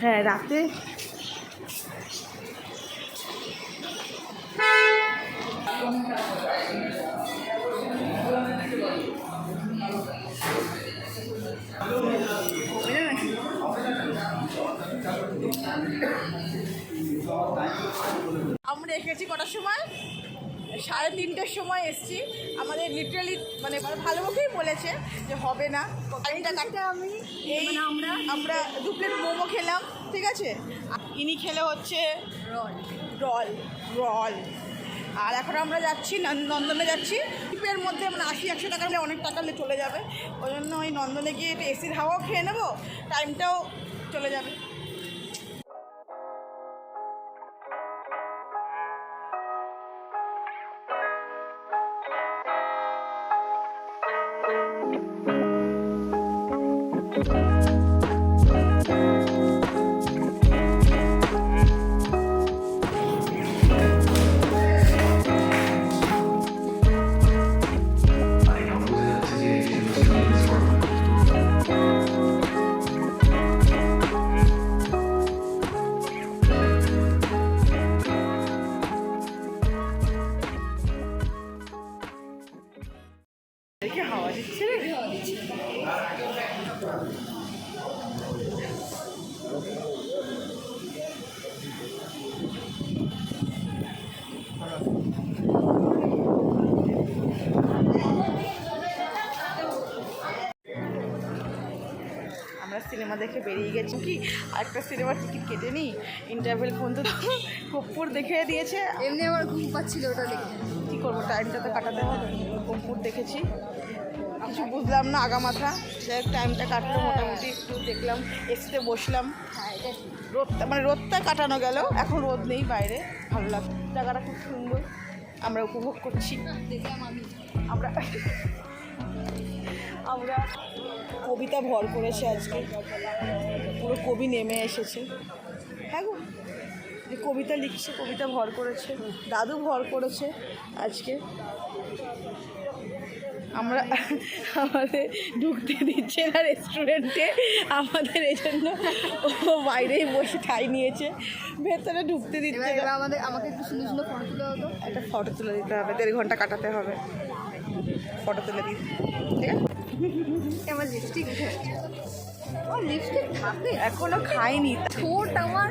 হ্যাঁ রাতে আমরা এসেছি কটার সময়? 3:30টার সময় এসছি। আমাদের লিটারালি মানে ভালো মুখেই বলেছে যে হবে না। আমি এই আমরা 2 প্লেট মোমো খেলাম, ঠিক আছে। ইনি খেলে হচ্ছে রল রল। আর এখন আমরা যাচ্ছি নন্দনে যাচ্ছি। টিপের মধ্যে মানে 80-100 টাকা হলে অনেক টাকা চলে যাবে। ওই জন্য ওই নন্দনে গিয়ে একটু এসির হাওয়াও খেয়ে নেবো, টাইমটাও চলে যাবে। হাওয়া দিচ্ছে রে, আমরা সিনেমা দেখে বেরিয়ে গেছি কি আরেকটা সিনেমার টিকিট কেটে নিই। ইন্টারভেল পর্যন্ত কর্পূর দেখে দিয়েছে। এমনি আমার ঘুম পাচ্ছিল, ওটা দেখে কী করবো, টাইমটা তো কাটাতে হবে। কর্পূর দেখেছি, কিছু বুঝলাম না আগামাথা, যাই টাইমটা কাটলো মোটামুটি। একটু দেখলাম, এসিতে বসলাম। হ্যাঁ এটা রোদটা মানে রোদটা কাটানো গেল, এখন রোদ নেই বাইরে, ভালো লাগছে। জায়গাটা খুব সুন্দর, আমরা উপভোগ করছি। দেখলাম আমরা আমরা কবিতা ভর করেছে আজকে, পুরো কবি নেমে এসেছে। হ্যাঁ গো, যে কবিতা লিখছে, কবিতা ভর করেছে, দাদু ভর করেছে আজকে। আমরা আমাদের ঢুকতে দিচ্ছে না রেস্টুরেন্টে, আমাদের এই জন্য ও বাইরেই বসে ঠাই নিয়েছে, ভেতরে ঢুকতে দিচ্ছে না। আমাকে একটু সুন্দর সুন্দর ফটো তুলে হতো। একটা ফটো তুলে দিতে হবে, 1.5 ঘন্টা কাটাতে হবে ফটো তুলে দিতে, ঠিক আছে। আমার লিপস্টিক উঠে গেছে। আমার লিপস্টিক থাকে এখনো খাইনি। ঠোঁট আমার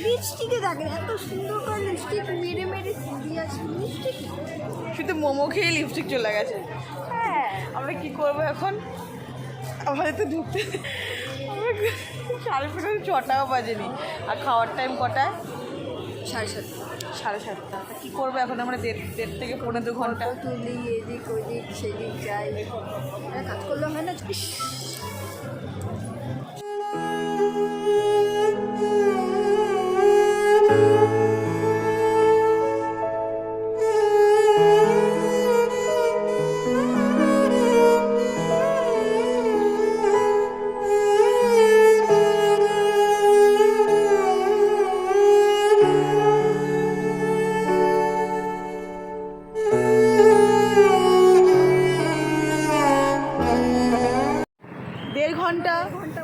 লিপস্টিকে থাকে, এত সুন্দর করে লিপস্টিক মেরে মেরে দিয়ে আছে লিপস্টিক। শুধু মোমো খেয়ে লিপস্টিক চলে গেছে। হ্যাঁ আমরা কি করবো এখন? আমাদের তো ঢুকতে 6:30 বাজেনি, আর খাওয়ার টাইম কটায়? 7:30। 7:30। কী করবো এখন? আমরা 1.5 থেকে 1.5 ঘন্টা তুলি এদিক ওদিক সেদিক যাই, কাজ করলে হয় না।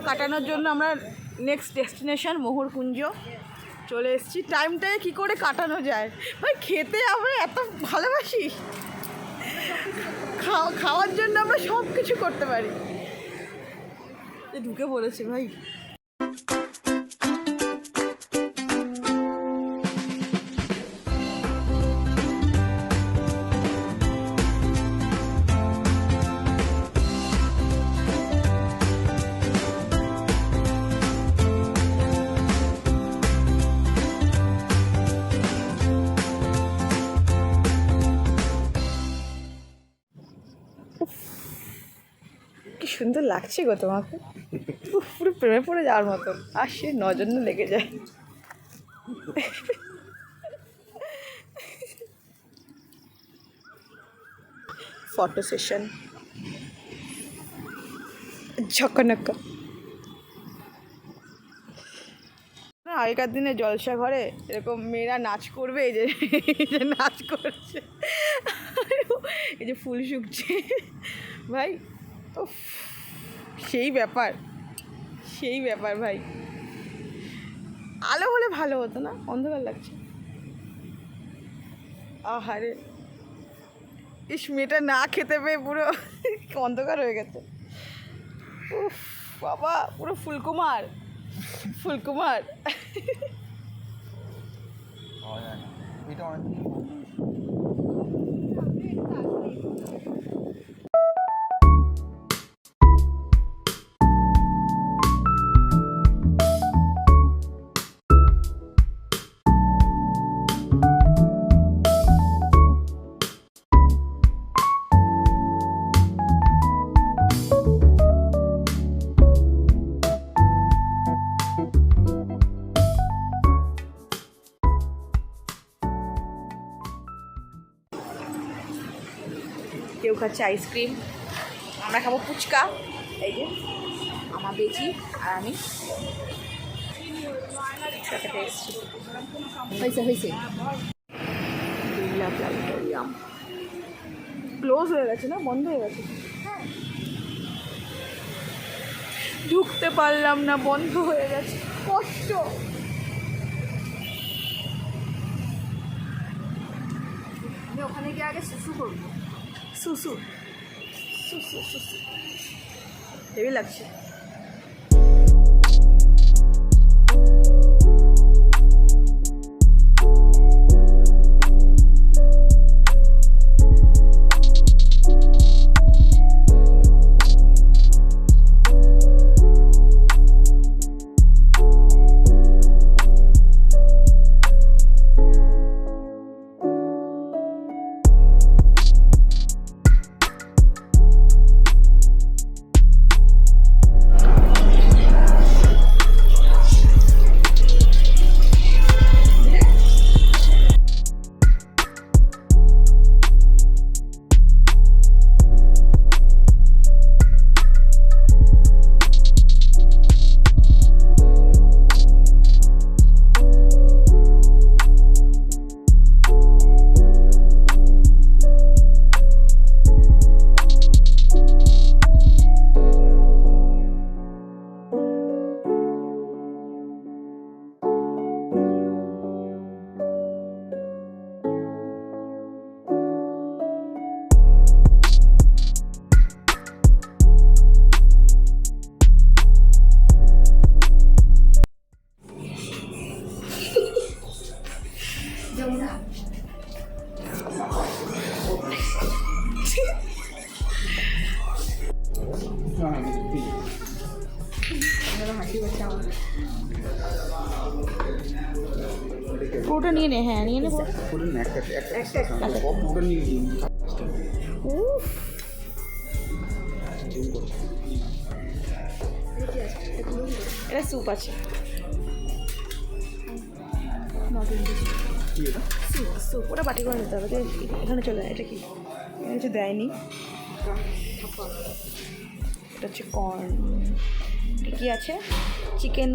কাটানোর জন্য আমরা নেক্সট ডেস্টিনেশন মোহরকুঞ্জ চলে এসেছি। টাইমটাকে কী করে কাটানো যায় ভাই? খেতে আমরা এত ভালোবাসি, খাওয়ার জন্য আমরা সব কিছু করতে পারি। ঢুকে পড়েছি ভাই। কি সুন্দর লাগছে গো তোমাকে, পুরো প্রেমে পড়ে যাওয়ার মতো। আর সে নজর লেগে যায়। ফটো সেশন ঝকনক। আগেকার দিনে জলসা ঘরে এরকম মেয়েরা নাচ করবে, এই যে নাচ করছে, এই যে ফুল শুকছে ভাই, সেই ব্যাপার ভাই। আলো হলে ভালো হতো না, অন্ধকার লাগছে। আহারে, ইস মেয়েটা না খেতে পেয়ে পুরো অন্ধকার হয়ে গেছে। উফ বাবা, পুরো ফুলকুমার ফুলকুমার। এটা অনেক কেউ খাচ্ছে আইসক্রিম, আমরা খাবো ফুচকা। এই যে আমার বেচি আর আমি একসাথে এসেছি। হয়েছে বিড়লা প্ল্যানেটোরিয়াম ক্লোজ হয়ে গেছে না, বন্ধ হয়ে গেছে। ঢুকতে পারলাম না, বন্ধ হয়ে গেছে, কষ্ট। আমি ওখানে গিয়ে আগে শুশু করবো। সুসু সুসু সুসু হেভি লাগছে। পুরোটা নিয়ে নে, হ্যাঁ নিয়ে নে পুরো। পুরো নিয়ে উফ, এটা স্যুপ আছে। স্যুপ স্যুপ ওটা বাটি করে নিতে হবে। এখানে চলে যায়। এটা কি এখানে কিছু দেয়নি। এটা হচ্ছে কর্ন। কি আছে? চিকেন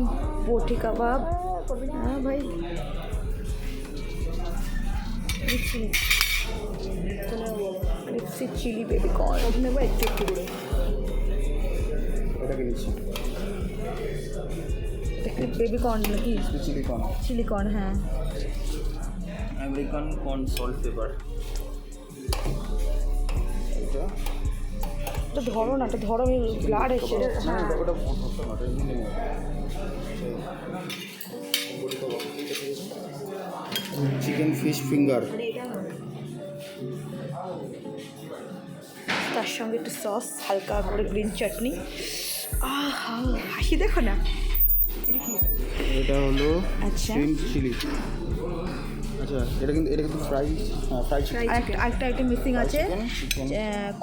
বটি কাবাব। হ্যাঁ ভাই, চিলি বেবি কর্ন নেবো একটু একটু করে। ওটা কিনেছি বেবি কর্ন নাকি? চিলি কর্ন, চিলি কর্ন, হ্যাঁ। American corn salt paper. এটা এটা ধরো না, এটা ধরো, আমি ব্লাড এসছে। হ্যাঁ, ওটা ধরতে না, এটা এমনি নেই। চিকেন ফিশ ফিঙ্গার, তার সঙ্গে একটু সস, হালকা করে গ্রিন চাটনি। আহা, হাসি দেখো না। এটা হলো আচ্ছা। Shrimp chilli. আচ্ছা, এটা কিন্তু ফ্রাই চিকেন। আরেকটা আইটেম মিসিং আছে,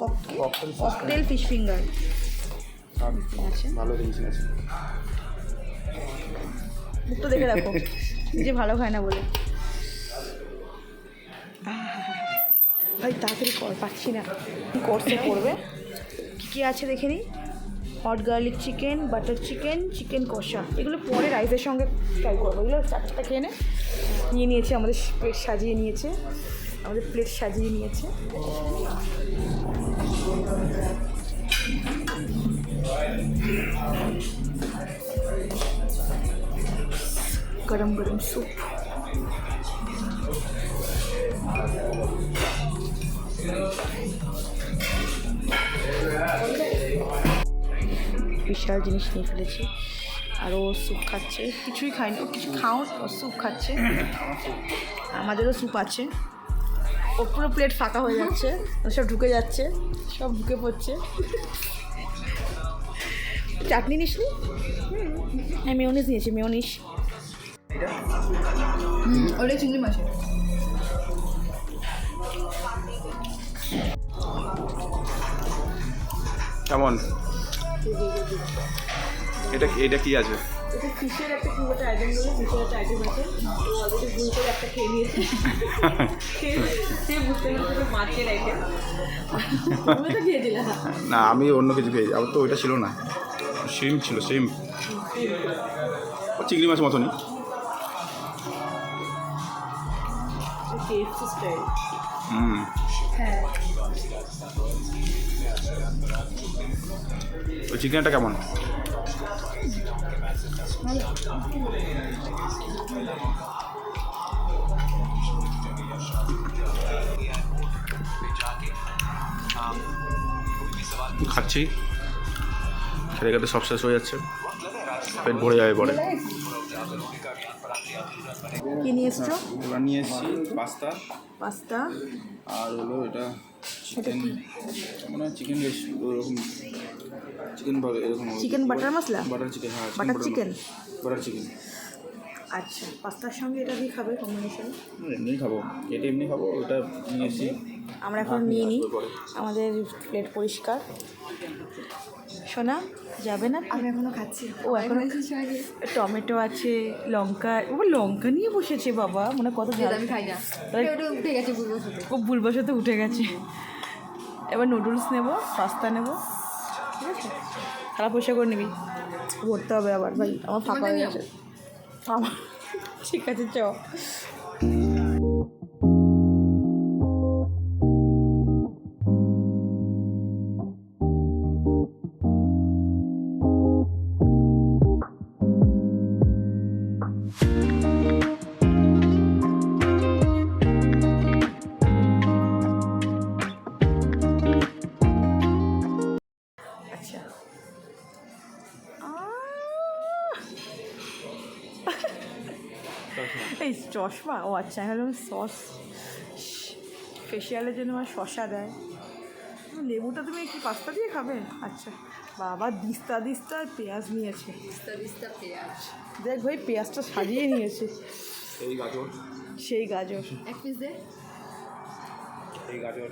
ককটেল ফিশ ফিঙ্গার। আছে, ভালো জিনিস আছে। মুখটা দেখে রাখো, যে ভালো খায় না বলে। ভাই তাড়াতাড়ি কর, পাচ্ছি না। কোর্সে করবে কী আছে দেখে নিই। Hot garlic chicken, butter chicken, chicken কষা, এগুলো পরে রাইসের সঙ্গে ট্রাই করবো। এগুলো চারটা খেয়ে নিয়ে নিয়েছে, আমাদের প্লেট সাজিয়ে নিয়েছে, গরম গরম স্যুপ। বিশাল জিনিস নিয়ে ফেলেছি। আর ও স্যুপ খাচ্ছে, কিছুই খায়নি, ও কিছু খাও, ও স্যুপ খাচ্ছে। আমাদেরও স্যুপ আছে। ও পুরো প্লেট ফাঁকা হয়ে যাচ্ছে, সব ঢুকে যাচ্ছে, সব ঢুকে পড়ছে। চাটনি নিসনি? হ্যাঁ, মেয়োনিজ নিয়েছি, মেয়োনিজ। ওটা চিংড়ি মাছের। কেমন? এটা কি আছে? এটা ফিশের একটা খুব একটা আইটেম বলে, ফিশের একটা আইটেম আছে। ও অলরেডি ভুল করে একটা খেয়ে নিয়েছে। সে বুঝতে পারছে যে মাছের আইটেম। আমি তো খেয়েছিলাম। না, আমি অন্য কিছু খেয়েছি। আবার তো ওইটা ছিল না, শিম ছিল, শিম। চিংড়ি মাছ মতনই। KFC style. হ্যাঁ, ওই চিকেনটা কেমন? খাচ্ছি, খেতে খেতে সব শেষ হয়ে যাচ্ছে, পেট ভরে যাবে পরে। কি নিয়ে এসছো? এবার নিয়ে এসেছি পাস্তা। আর হলো এটা চিকেন, মানে চিকেন ওরকম চিকেন এরকম chicken butter masala? Butter chicken. হ্যাঁ, বাটার চিকেন। Butter chicken. আচ্ছা, পাস্তার সঙ্গে এটা দিয়ে খাবে কম্বিনেশন? এমনি খাবো, এটা এমনি খাবো। ওটা নিয়ে এসেছি। আমরা এখন নিয়ে নিই, আমাদের প্লেট পরিষ্কার। সোনা যাবে না? আমি এখনো খাচ্ছি। ও এখনো টমেটো আছে, লঙ্কা। ও লঙ্কা নিয়ে বসেছে বাবা, মানে কত ঝাল। আমি খাই না, ওটা উঠে গেছে ভুলবশত। ও ভুলবশত উঠে গেছে। এবার নুডলস নেব, পাস্তা নেব, ঠিক আছে? থালা পয়সা করে নিবি, ভরতে হবে আবার। ভাই আমার ফাঁকা হয়ে গেছে আমার। ঠিক আছে, চ। আচ্ছা, এই চশমা। ও আচ্ছা, হলো সস। ফেসিয়ালের জন্য আমার শসা দেয়। লেবুটা তুমি কি পাস্তা দিয়ে খাবে? আচ্ছা বাবা, দিস্তা দিস্তা পেঁয়াজ নিয়েছে। পেঁয়াজ দেখ ভাই, পেঁয়াজটা সাজিয়ে নিয়েছে। এই গাজর, সেই গাজর। এক পিস দে। এই গাজর,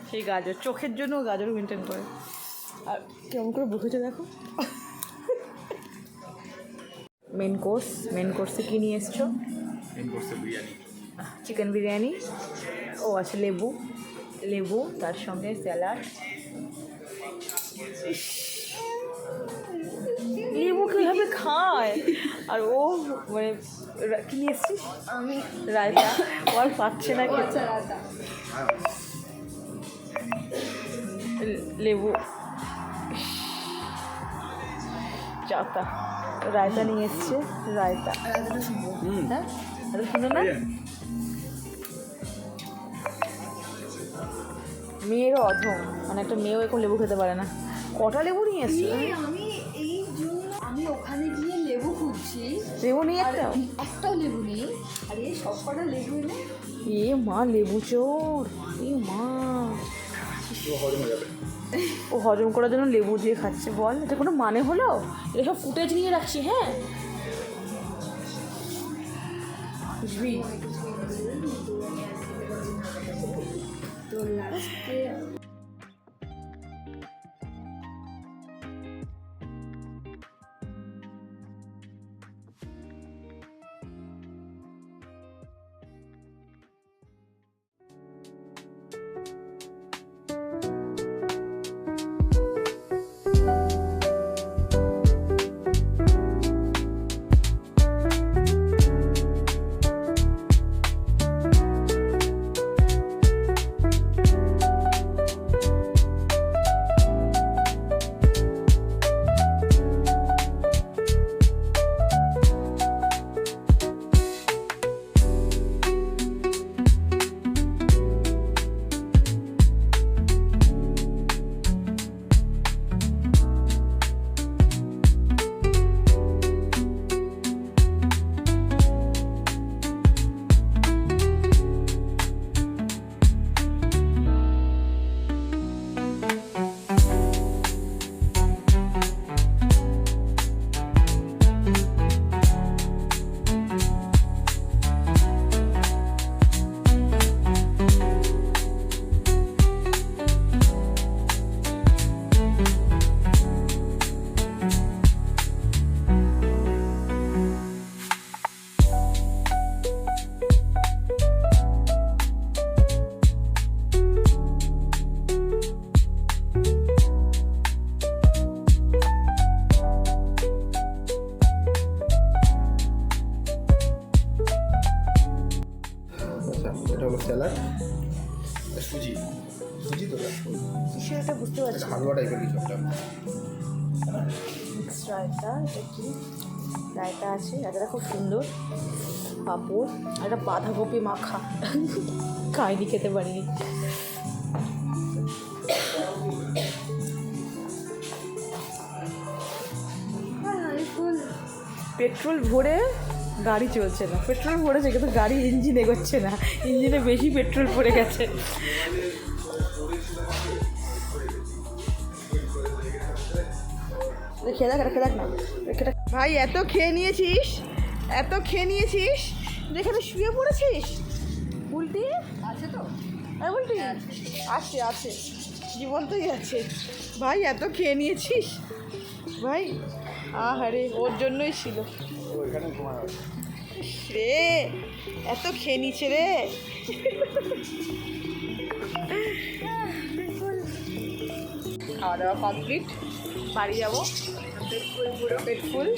সেই গাজর চোখের জন্য গাজর মেনটেন করে। আর কেমন করে বসেছে দেখো। মেন কোর্সে কী নিয়ে এসছো? মেন কোর্সে বিরিয়ানি, চিকেন বিরিয়ানি। ও আচ্ছা, লেবু, তার সঙ্গে স্যালাড। লেবু কীভাবে খায়? আর ও মানে কী নিয়ে এসছিস? আমি রায়তা। ও আর পাচ্ছে না কি? আচ্ছা রাতা। লেবু, চাতা, রায়তা নিয়ে এসছে। রায়তা, রাতাটা শুনবো। হ্যাঁ, এটা শুনো না। মেয়েরও অধম, মানে একটা মেয়েও এখন লেবু খেতে পারে না। কটা লেবু নিয়ে এসছে? আমি এই জন্য আমি ওখানে গিয়ে লেবু খুঁজছি, লেবু নিয়ে আর একটাও? লেবু নেই। আর এই সব কটা লেবু এনে এ মা, লেবু চোর! এ মা, হজম হয়ে যাবে। ও হজম করার জন্য লেবু দিয়ে খাচ্ছে। বল, এটা কোনো মানে হলো? এটা সব ফুটেজ নিয়ে রাখছি, হ্যাঁ বুঝবি? তো লাস্টে এটা হলো স্যালাড, সুজি সুজি তো কিছু একটা বুঝতে পারছি না। হালুয়া টাইপের কিছু একটা। মিক্স রায়তা, এটা কি রায়তা আছে, রায়তাটা খুব সুন্দর। পাঁপড় আর একটা বাঁধাকপি মাখা, খাইনি, খেতে পারিনি। পেট্রোল ভরে গাড়ি চলছে না, পেট্রোল ভরেছে কিন্তু গাড়ি ইঞ্জিন এগোচ্ছে না, ইঞ্জিনে বেশি পেট্রোল পড়ে গেছে। খেয়ে দেখ, খেয়ে দেখ না, খেয়ে দেখ। ভাই এত খেয়ে নিয়েছিস, এত খেয়ে নিয়েছিস, যেখানে শুয়ে পড়েছিস। উল্টি আছে তো? উল্টি আছে, আছে, জীবন্তই আছে। ভাই এত খেয়ে নিয়েছিস ভাই, আহারে ওর জন্যই ছিল রে, এত খেয়ে নিচ্ছে রে। খাওয়া দাওয়া কমপ্লিট, বাড়ি যাবো, পেট ফুল, পুরো পেট ফুল।